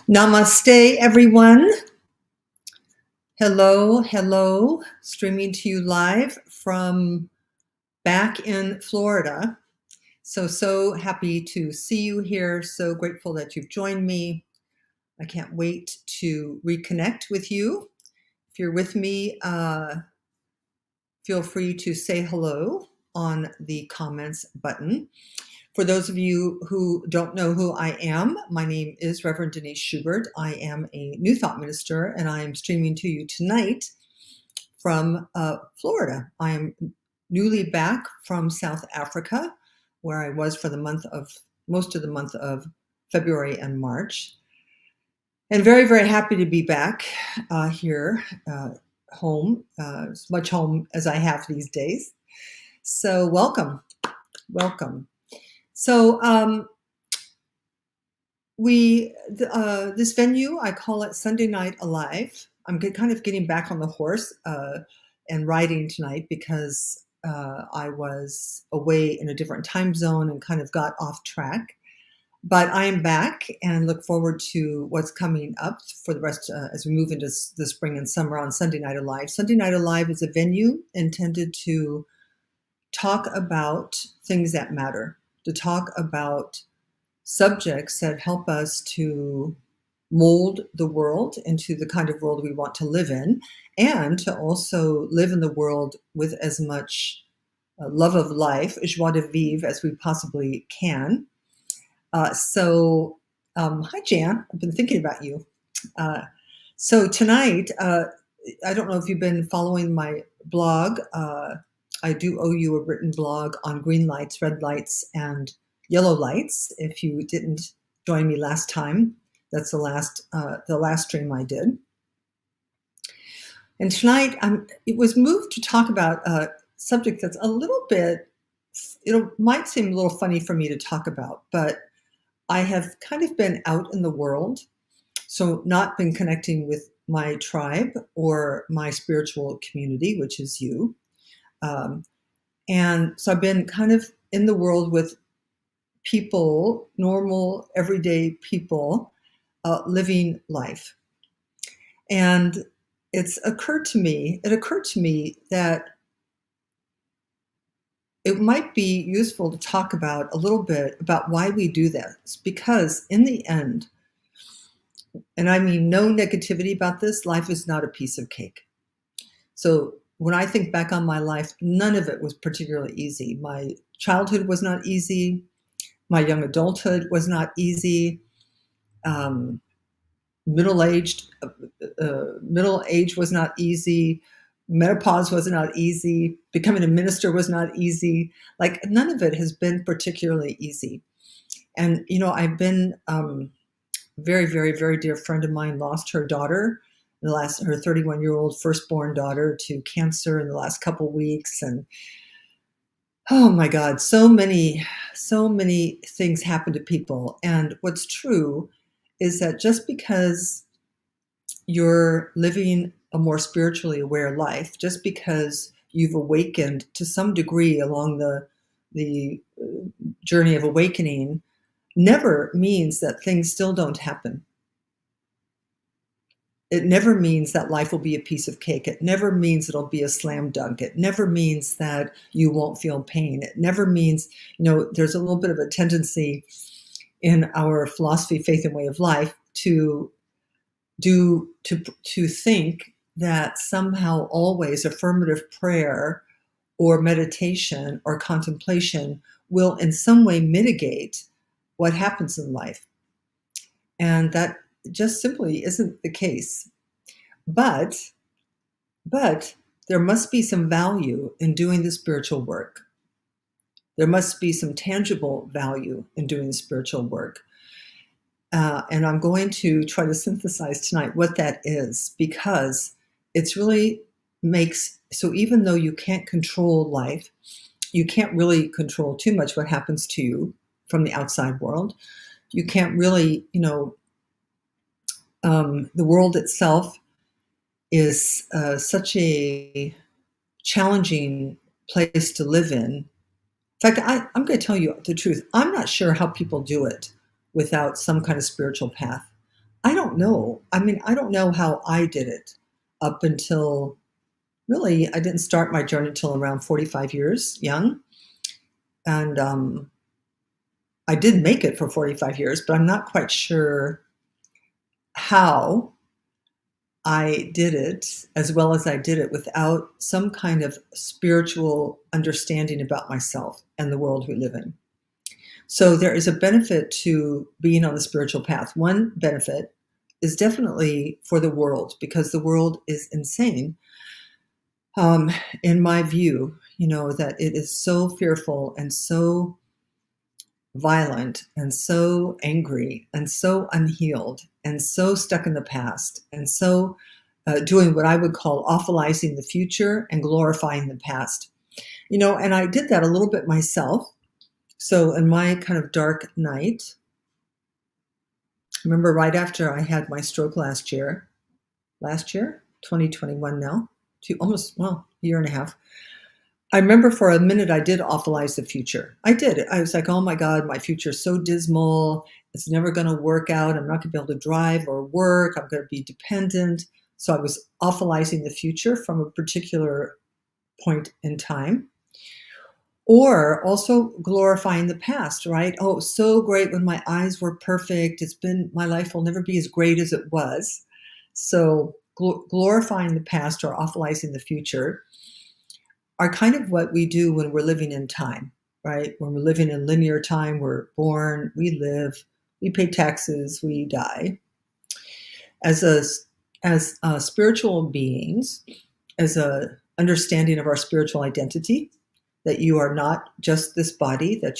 Namaste, everyone. Hello, hello. Streaming to you live from back in Florida. So happy to see you here. So grateful that you've joined me. I can't wait to reconnect with you. If you're with me, feel free to say hello on the comments button. For those of you who don't know who I am, my name is Reverend Denise Schubert. I am a New Thought minister, and I am streaming to you tonight from Florida. I am newly back from South Africa, where I was for most of the month of February and March. And very, very happy to be back here, home, as much home as I have these days. So welcome. So this venue, I call it Sunday Night Alive. I'm kind of getting back on the horse and riding tonight because I was away in a different time zone and kind of got off track. But I am back and look forward to what's coming up for the rest as we move into the spring and summer on Sunday Night Alive. Sunday Night Alive is a venue intended to talk about things that matter, to talk about subjects that help us to mold the world into the kind of world we want to live in, and to also live in the world with as much love of life, joie de vivre, as we possibly can. Hi, Jan. I've been thinking about you. So tonight, I don't know if you've been following my blog. I do owe you a written blog on green lights, red lights, and yellow lights. If you didn't join me last time, that's the last stream I did. And tonight, it was moved to talk about a subject that's a little bit, it might seem a little funny for me to talk about, but I have kind of been out in the world, so not been connecting with my tribe or my spiritual community, which is you. And so I've been kind of in the world with people, normal, everyday people, living life. And it occurred to me that it might be useful to talk about a little bit about why we do this, because in the end, and I mean no negativity about this, life is not a piece of cake. So when I think back on my life, none of it was particularly easy. My childhood was not easy. My young adulthood was not easy. Middle age was not easy. Menopause was not easy. Becoming a minister was not easy. Like, none of it has been particularly easy. And, I've been very, very, very dear friend of mine lost her daughter, her 31-year-old firstborn daughter, to cancer in the last couple weeks. And oh my God, so many things happen to people. And what's true is that just because you're living a more spiritually aware life, just because you've awakened to some degree along the journey of awakening, never means that things still don't happen. It never means that life will be a piece of cake. It never means it'll be a slam dunk. It never means that you won't feel pain. It never means, there's a little bit of a tendency in our philosophy, faith, and way of life to think that somehow always affirmative prayer or meditation or contemplation will in some way mitigate what happens in life. And that just simply isn't the case. But there must be some value in doing the spiritual work. There must be some tangible value in doing the spiritual work. And I'm going to try to synthesize tonight what that is, because it's really so even though you can't control life, you can't really control too much what happens to you from the outside world. You can't really, the world itself is such a challenging place to live in fact, I'm going to tell you the truth. I'm not sure how people do it without some kind of spiritual path. I don't know. I mean, I don't know how I did it up until really, I didn't start my journey until around 45 years young. And I did make it for 45 years, but I'm not quite sure how I did it as well as I did it without some kind of spiritual understanding about myself and the world we live in. So there is a benefit to being on the spiritual path. One benefit is definitely for the world, because the world is insane. In my view, that it is so fearful and so violent and so angry and so unhealed and so stuck in the past and so doing what I would call awfulizing the future and glorifying the past. And I did that a little bit myself. So in my kind of dark night, I remember right after I had my stroke last year, 2021 now, almost, a year and a half, I remember for a minute I did awfulize the future. I did. I was like, oh my God, my future is so dismal. It's never going to work out. I'm not going to be able to drive or work. I'm going to be dependent. So I was awfulizing the future from a particular point in time. Or also glorifying the past, right? Oh, so great when my eyes were perfect. My life will never be as great as it was. So glorifying the past or awfulizing the future are kind of what we do when we're living in time, right? When we're living in linear time, we're born, we live, we pay taxes, we die. As spiritual beings, as a understanding of our spiritual identity, that you are not just this body, that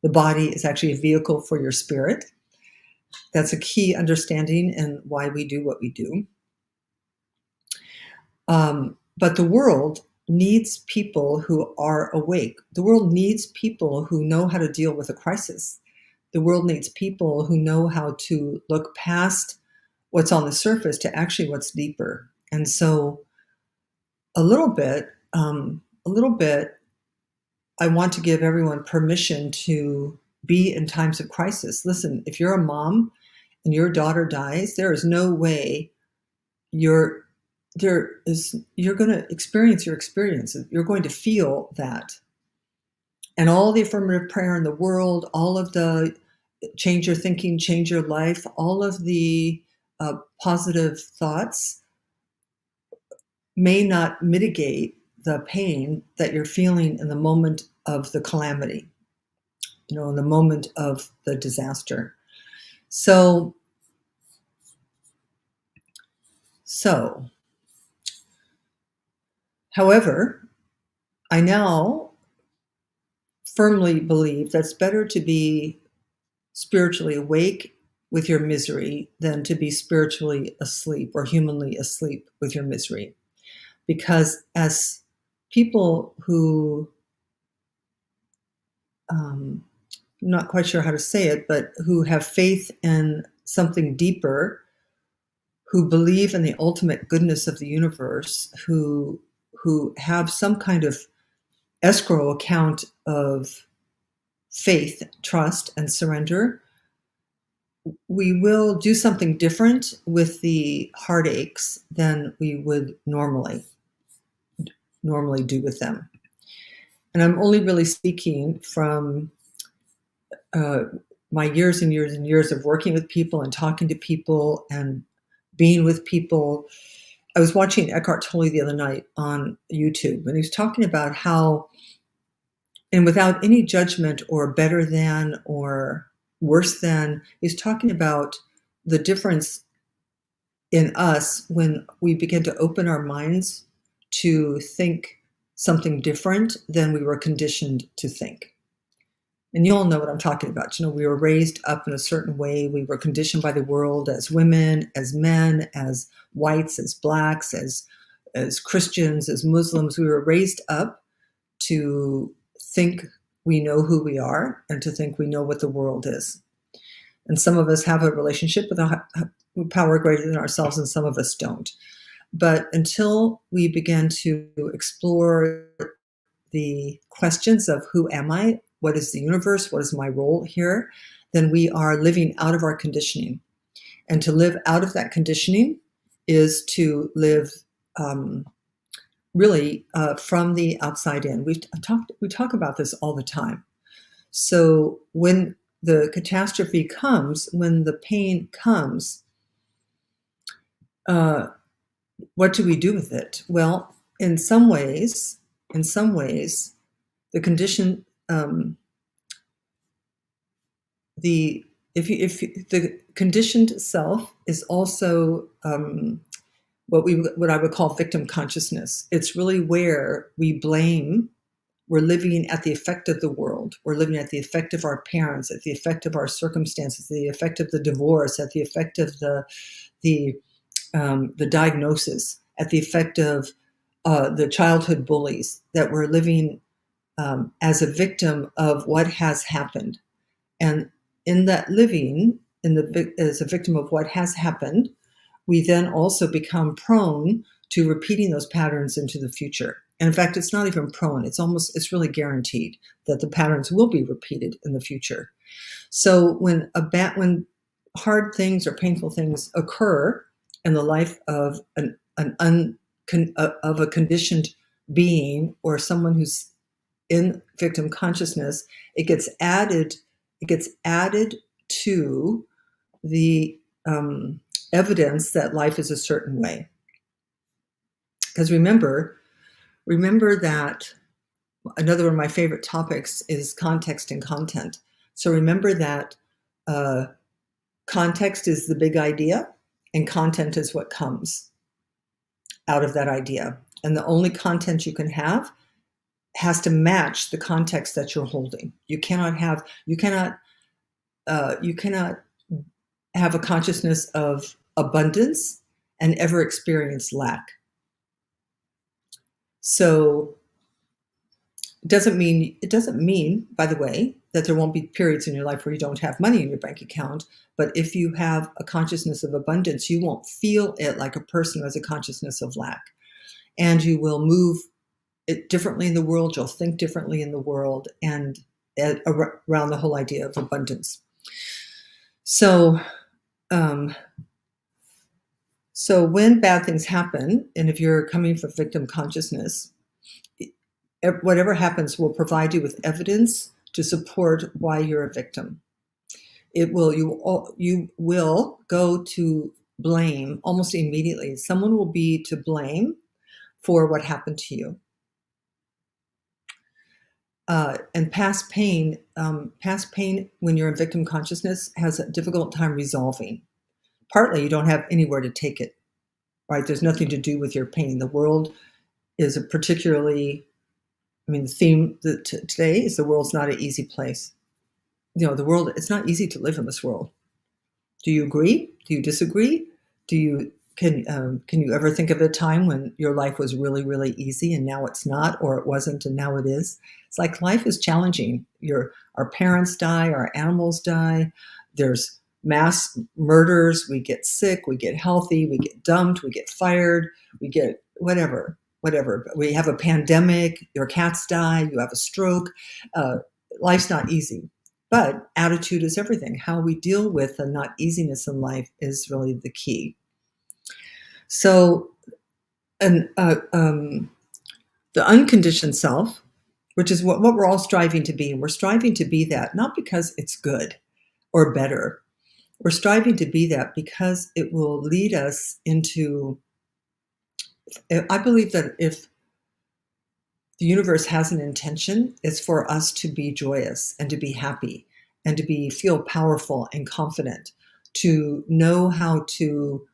the body is actually a vehicle for your spirit. That's a key understanding in why we do what we do. But the world needs people who are awake. The world needs people who know how to deal with a crisis. The world needs people who know how to look past what's on the surface to actually what's deeper. And so a little bit, I want to give everyone permission to be in times of crisis. Listen, if you're a mom and your daughter dies, there is no way you're going to experience your experience. You're going to feel that. And all the affirmative prayer in the world, all of the change your thinking, change your life, all of the positive thoughts may not mitigate the pain that you're feeling in the moment of the calamity, in the moment of the disaster. So, however, I now firmly believe that it's better to be spiritually awake with your misery than to be spiritually asleep or humanly asleep with your misery. Because as people who, I'm not quite sure how to say it, but who have faith in something deeper, who believe in the ultimate goodness of the universe, who have some kind of escrow account of faith, trust, and surrender, we will do something different with the heartaches than we would normally do with them. And I'm only really speaking from my years and years and years of working with people and talking to people and being with people. I was watching Eckhart Tolle the other night on YouTube, and he was talking about how, and without any judgment or better than or worse than, he's talking about the difference in us when we begin to open our minds to think something different than we were conditioned to think. And you all know what I'm talking about. We were raised up in a certain way. We were conditioned by the world as women, as men, as whites, as blacks, as Christians, as Muslims. We were raised up to think we know who we are and to think we know what the world is. And some of us have a relationship with a power greater than ourselves, and some of us don't. But until we begin to explore the questions of who am I? What is the universe? What is my role here? Then we are living out of our conditioning. And to live out of that conditioning is to live really from the outside in. We talk about this all the time. So when the catastrophe comes, when the pain comes, what do we do with it? Well, in some ways, the condition, the conditioned self is also what I would call victim consciousness. It's really where we blame. We're living at the effect of the world. We're living at the effect of our parents, at the effect of our circumstances, the effect of the divorce, at the effect of the diagnosis, at the effect of the childhood bullies. That we're living as a victim of what has happened, and in that living as a victim of what has happened, we then also become prone to repeating those patterns into the future. And in fact, it's not even prone, it's really guaranteed that the patterns will be repeated in the future. So when hard things or painful things occur in the life of of a conditioned being or someone who's in victim consciousness, it gets added to the evidence that life is a certain way. Because remember that another one of my favorite topics is context and content. So remember that context is the big idea, and content is what comes out of that idea. And the only content you can have has to match the context that you're holding. You cannot have a consciousness of abundance and ever experience lack. So it doesn't mean, by the way, that there won't be periods in your life where you don't have money in your bank account. But if you have a consciousness of abundance, you won't feel it like a person who has a consciousness of lack. And you will move it differently in the world. You'll think differently in the world, and around the whole idea of abundance. So when bad things happen, and if you're coming from victim consciousness, whatever happens will provide you with evidence to support why you're a victim. You will go to blame almost immediately. Someone will be to blame for what happened to you. And past pain when you're in victim consciousness has a difficult time resolving. Partly you don't have anywhere to take it, right? There's nothing to do with your pain. The world is the theme today is the world's not an easy place. The world, it's not easy to live in this world. Do you agree? Do you disagree? Can you ever think of a time when your life was really, really easy and now it's not, or it wasn't and now it is? It's like life is challenging. Our parents die, our animals die. There's mass murders. We get sick. We get healthy. We get dumped. We get fired. We get whatever. We have a pandemic. Your cats die. You have a stroke. Life's not easy. But attitude is everything. How we deal with the not easiness in life is really the key. So, the unconditioned self, which is what we're all striving to be, and we're striving to be that not because it's good or better. We're striving to be that because it will lead us into. I believe that if the universe has an intention, it's for us to be joyous and to be happy and to feel powerful and confident, to know how to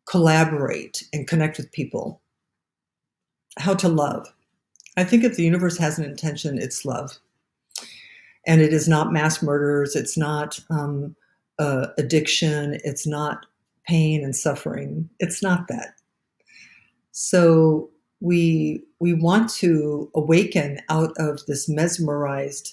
collaborate and connect with people, how to love. I think if the universe has an intention, it's love. And it is not mass murders. It's not addiction. It's not pain and suffering. It's not that. So we want to awaken out of this mesmerizing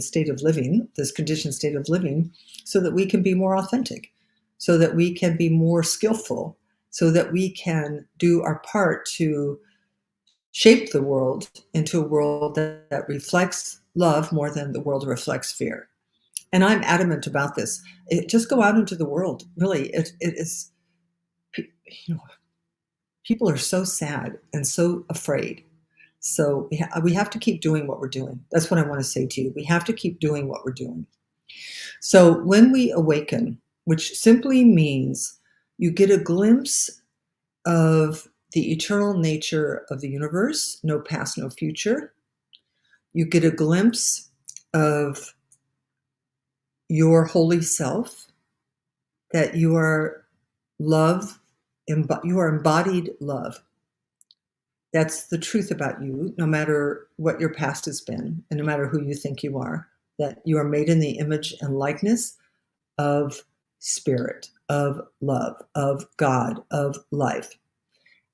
state of living, this conditioned state of living, so that we can be more authentic, so that we can be more skillful, so that we can do our part to shape the world into a world that reflects love more than the world reflects fear. And I'm adamant about this. Just go out into the world. Really, it is, you know, people are so sad and so afraid. So we have to keep doing what we're doing. That's what I want to say to you. We have to keep doing what we're doing. So when we awaken, which simply means you get a glimpse of the eternal nature of the universe, no past, no future. You get a glimpse of your holy self, that you are love, you are embodied love. That's the truth about you, no matter what your past has been, and no matter who you think you are, that you are made in the image and likeness of spirit, of love, of God, of life.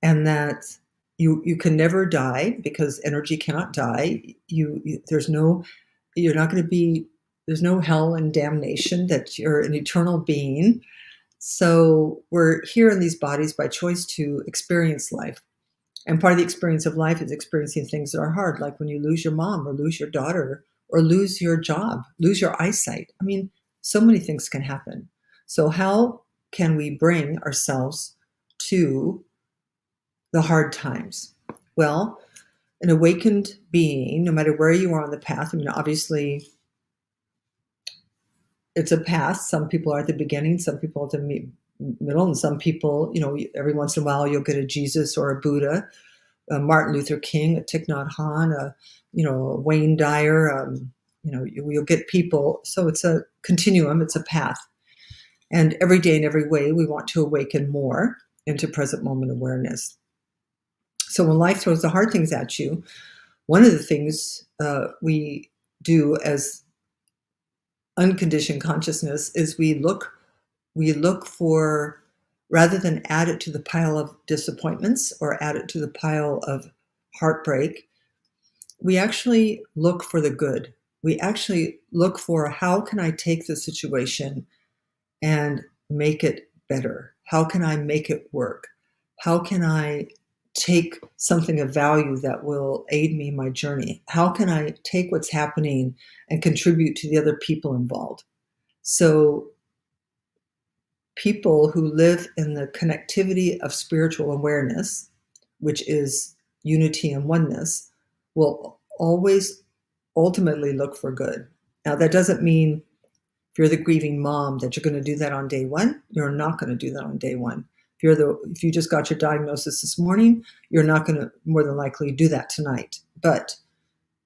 And that you can never die because energy cannot die. There's no, you're not going to be, there's no hell and damnation, that you're an eternal being. So we're here in these bodies by choice to experience life. And part of the experience of life is experiencing things that are hard, like when you lose your mom or lose your daughter or lose your job, lose your eyesight. I mean, so many things can happen. So how can we bring ourselves to the hard times? Well, an awakened being, no matter where you are on the path, I mean, obviously it's a path. Some people are at the beginning, some people at the middle, and some people, every once in a while you'll get a Jesus or a Buddha, a Martin Luther King, a Thich Nhat Hanh, a Wayne Dyer, you'll get people. So it's a continuum, it's a path. And every day in every way, we want to awaken more into present moment awareness. So when life throws the hard things at you, one of the things we do as unconditioned consciousness is we look for, rather than add it to the pile of disappointments or add it to the pile of heartbreak, we actually look for the good. We actually look for, how can I take the situation and make it better? How can I make it work? How can I take something of value that will aid me in my journey? How can I take what's happening and contribute to the other people involved? So people who live in the connectivity of spiritual awareness, which is unity and oneness, will always ultimately look for good. Now, that doesn't mean if you're the grieving mom that you're going to do that on day one. You're not going to do that on day one. If you just got your diagnosis this morning, you're not going to more than likely do that tonight. But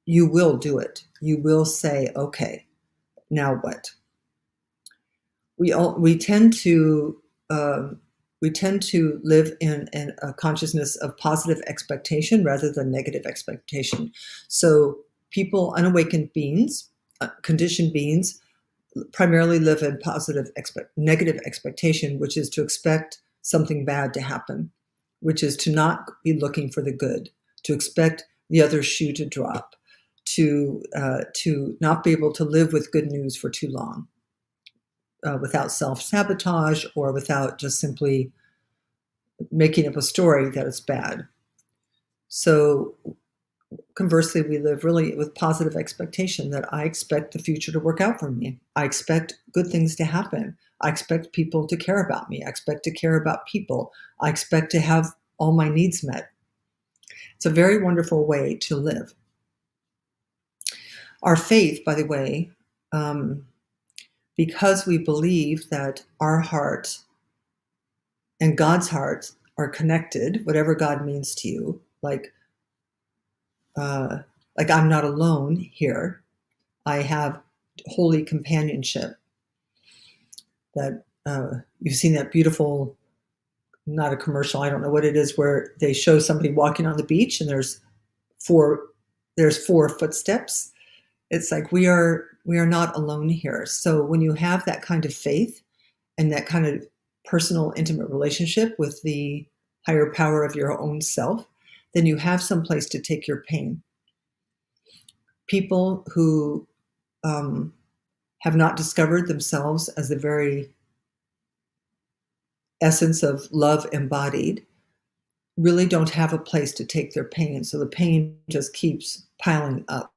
you will do it. You will say, okay, now what? We tend to live in a consciousness of positive expectation rather than negative expectation. So people, unawakened beings, conditioned beings, primarily live in negative expectation, which is to expect something bad to happen, which is to not be looking for the good, to expect the other shoe to drop, to not be able to live with good news for too long, without self-sabotage or without just simply making up a story that it's bad. So conversely, we live really with positive expectation, that I expect the future to work out for me. I expect good things to happen. I expect people to care about me. I expect to care about people. I expect to have all my needs met. It's a very wonderful way to live. Our faith, by the way, because we believe that our heart and God's heart are connected, whatever God means to you, like I'm not alone here. I have holy companionship. That you've seen that beautiful, not a commercial, I don't know what it is, where they show somebody walking on the beach and there's four footsteps. It's like we are not alone here. So when you have that kind of faith and that kind of personal, intimate relationship with the higher power of your own self, then you have some place to take your pain. People who have not discovered themselves as the very essence of love embodied really don't have a place to take their pain. So the pain just keeps piling up.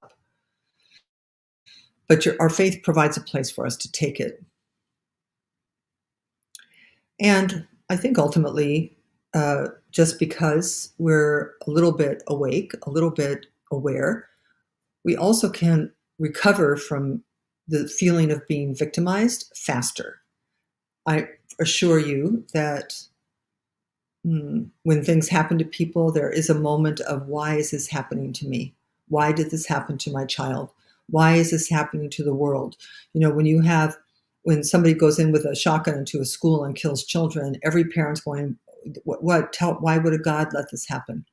But our faith provides a place for us to take it. And I think ultimately, just because we're a little bit awake, a little bit aware, we also can recover from the feeling of being victimized faster. I assure you that when things happen to people, there is a moment of, why is this happening to me? Why did this happen to my child? Why is this happening to the world? When somebody goes in with a shotgun into a school and kills children, every parent's going, why would a God let this happen?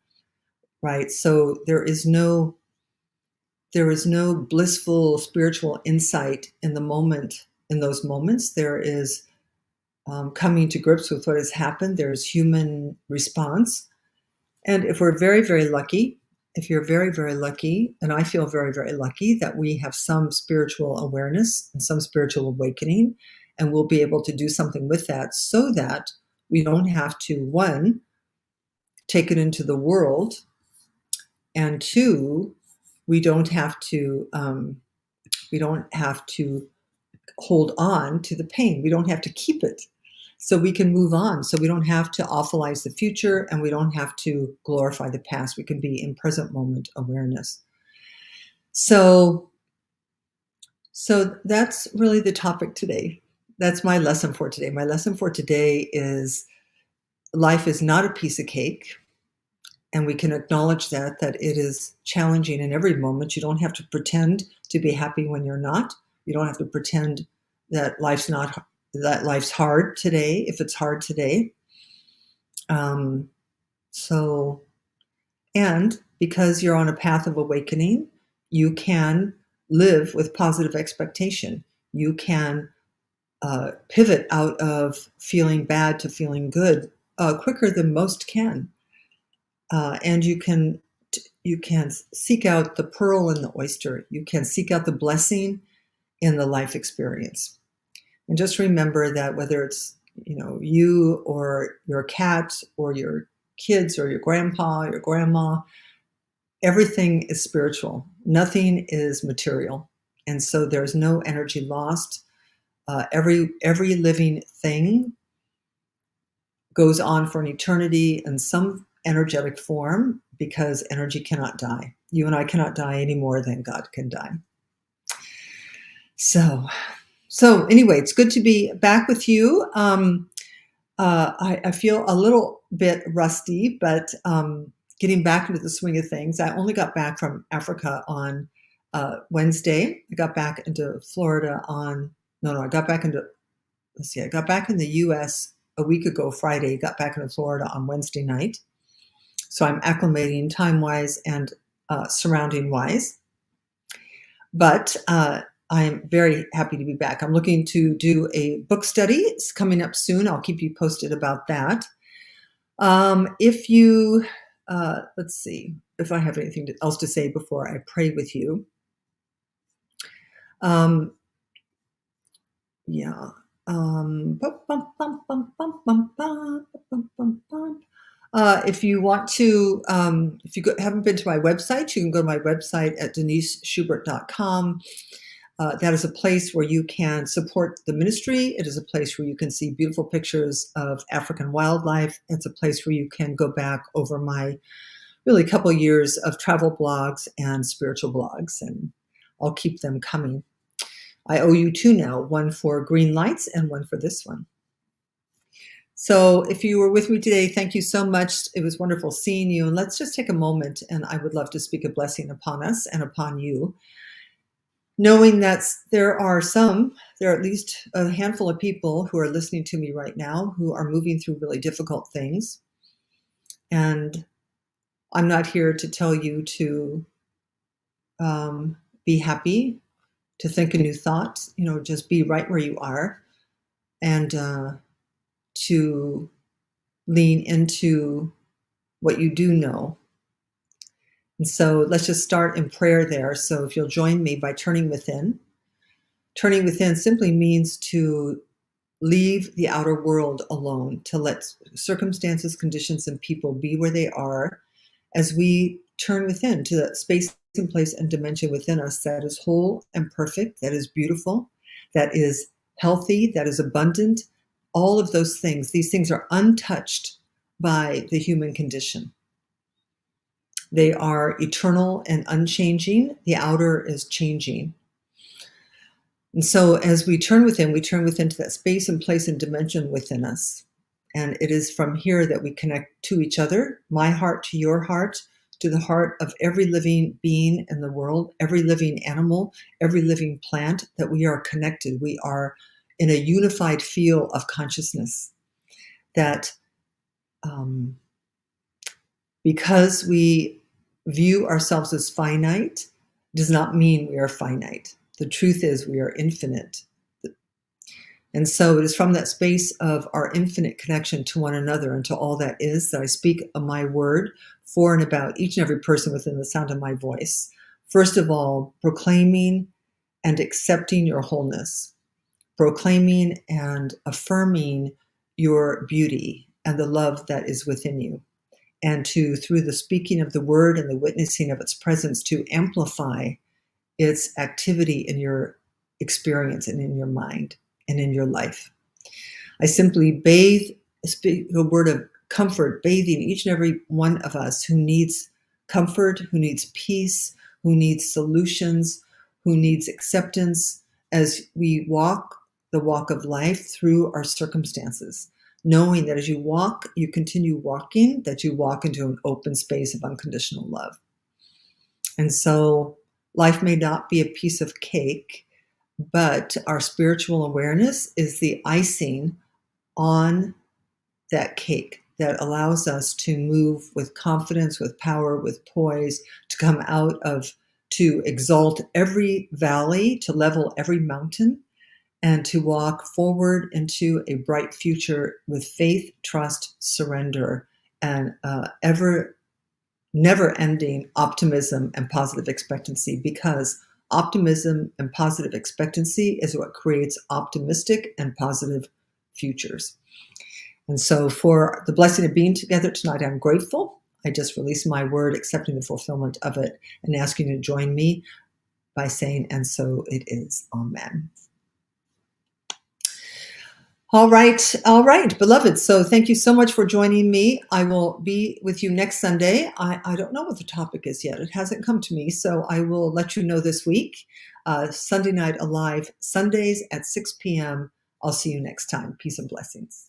Right? So there is no blissful spiritual insight in the moment, in those moments. There is coming to grips with what has happened. There's human response. And if we're very, very lucky, if you're very, very lucky, and I feel very, very lucky that we have some spiritual awareness and some spiritual awakening, and we'll be able to do something with that so that we don't have to, one, take it into the world, and two, we don't have to hold on to the pain. We don't have to keep it. So we can move on. So we don't have to awfulize the future, and we don't have to glorify the past. We can be in present moment awareness. So that's really the topic today. That's my lesson for today. My lesson for today is life is not a piece of cake. And we can acknowledge that it is challenging in every moment. You don't have to pretend to be happy when you're not. You don't have to pretend that life's hard today, if it's hard today. And because you're on a path of awakening, you can live with positive expectation. You can pivot out of feeling bad to feeling good quicker than most can. And you can seek out the pearl in the oyster. You can seek out the blessing in the life experience. And just remember that whether it's you or your cat or your kids or your grandpa, your grandma, everything is spiritual. Nothing is material. And so there's no energy lost. Every living thing goes on for an eternity in some energetic form, because energy cannot die. You and I cannot die any more than God can die. So anyway, it's good to be back with you. I feel a little bit rusty, but getting back into the swing of things. I only got back from Africa on Wednesday. I got back into Florida I got back in the US a week ago, Friday, got back into Florida on Wednesday night. So I'm acclimating time-wise and surrounding-wise. But I'm very happy to be back. I'm looking to do a book study. It's coming up soon. I'll keep you posted about that. If you, let's see if I have anything else to say before I pray with you. If you want to, if you haven't been to my website, you can go to my website at deniseschubert.com. That is a place where you can support the ministry. It is a place where you can see beautiful pictures of African wildlife. It's a place where you can go back over my really couple years of travel blogs and spiritual blogs, and I'll keep them coming. I owe you two now, one for green lights and one for this one. So if you were with me today, thank you so much. It was wonderful seeing you. And let's just take a moment, and I would love to speak a blessing upon us and upon you, knowing that there are at least a handful of people who are listening to me right now who are moving through really difficult things. And I'm not here to tell you to be happy, to think a new thought, just be right where you are, and to lean into what you do know. And so let's just start in prayer there. So if you'll join me by turning within. Turning within simply means to leave the outer world alone, to let circumstances, conditions, and people be where they are as we turn within to that space and place and dimension within us that is whole and perfect, that is beautiful, that is healthy, that is abundant. All of those things, these things are untouched by the human condition. They are eternal and unchanging. The outer is changing. And so as we turn within to that space and place and dimension within us. And it is from here that we connect to each other, my heart to your heart, to the heart of every living being in the world, every living animal, every living plant, that we are connected. We are in a unified field of consciousness. That because we view ourselves as finite does not mean we are finite. The truth is we are infinite. And so it is from that space of our infinite connection to one another and to all that is that I speak my word for and about each and every person within the sound of my voice. First of all, proclaiming and accepting your wholeness, proclaiming and affirming your beauty and the love that is within you. And to, through the speaking of the word and the witnessing of its presence, to amplify its activity in your experience and in your mind and in your life. I simply speak a word of comfort, bathing each and every one of us who needs comfort, who needs peace, who needs solutions, who needs acceptance as we walk the walk of life through our circumstances. Knowing that as you walk, you continue walking, that you walk into an open space of unconditional love. And so life may not be a piece of cake, but our spiritual awareness is the icing on that cake that allows us to move with confidence, with power, with poise, to come out of, to exalt every valley, to level every mountain, and to walk forward into a bright future with faith, trust, surrender, and never-ending optimism and positive expectancy, because optimism and positive expectancy is what creates optimistic and positive futures. And so for the blessing of being together tonight, I'm grateful. I just released my word, accepting the fulfillment of it, and asking you to join me by saying, and so it is. Amen. All right, beloved. So thank you so much for joining me. I will be with you next Sunday. I don't know what the topic is yet. It hasn't come to me, so I will let you know this week. Sunday Night Alive, Sundays at 6 p.m. I'll see you next time. Peace and blessings.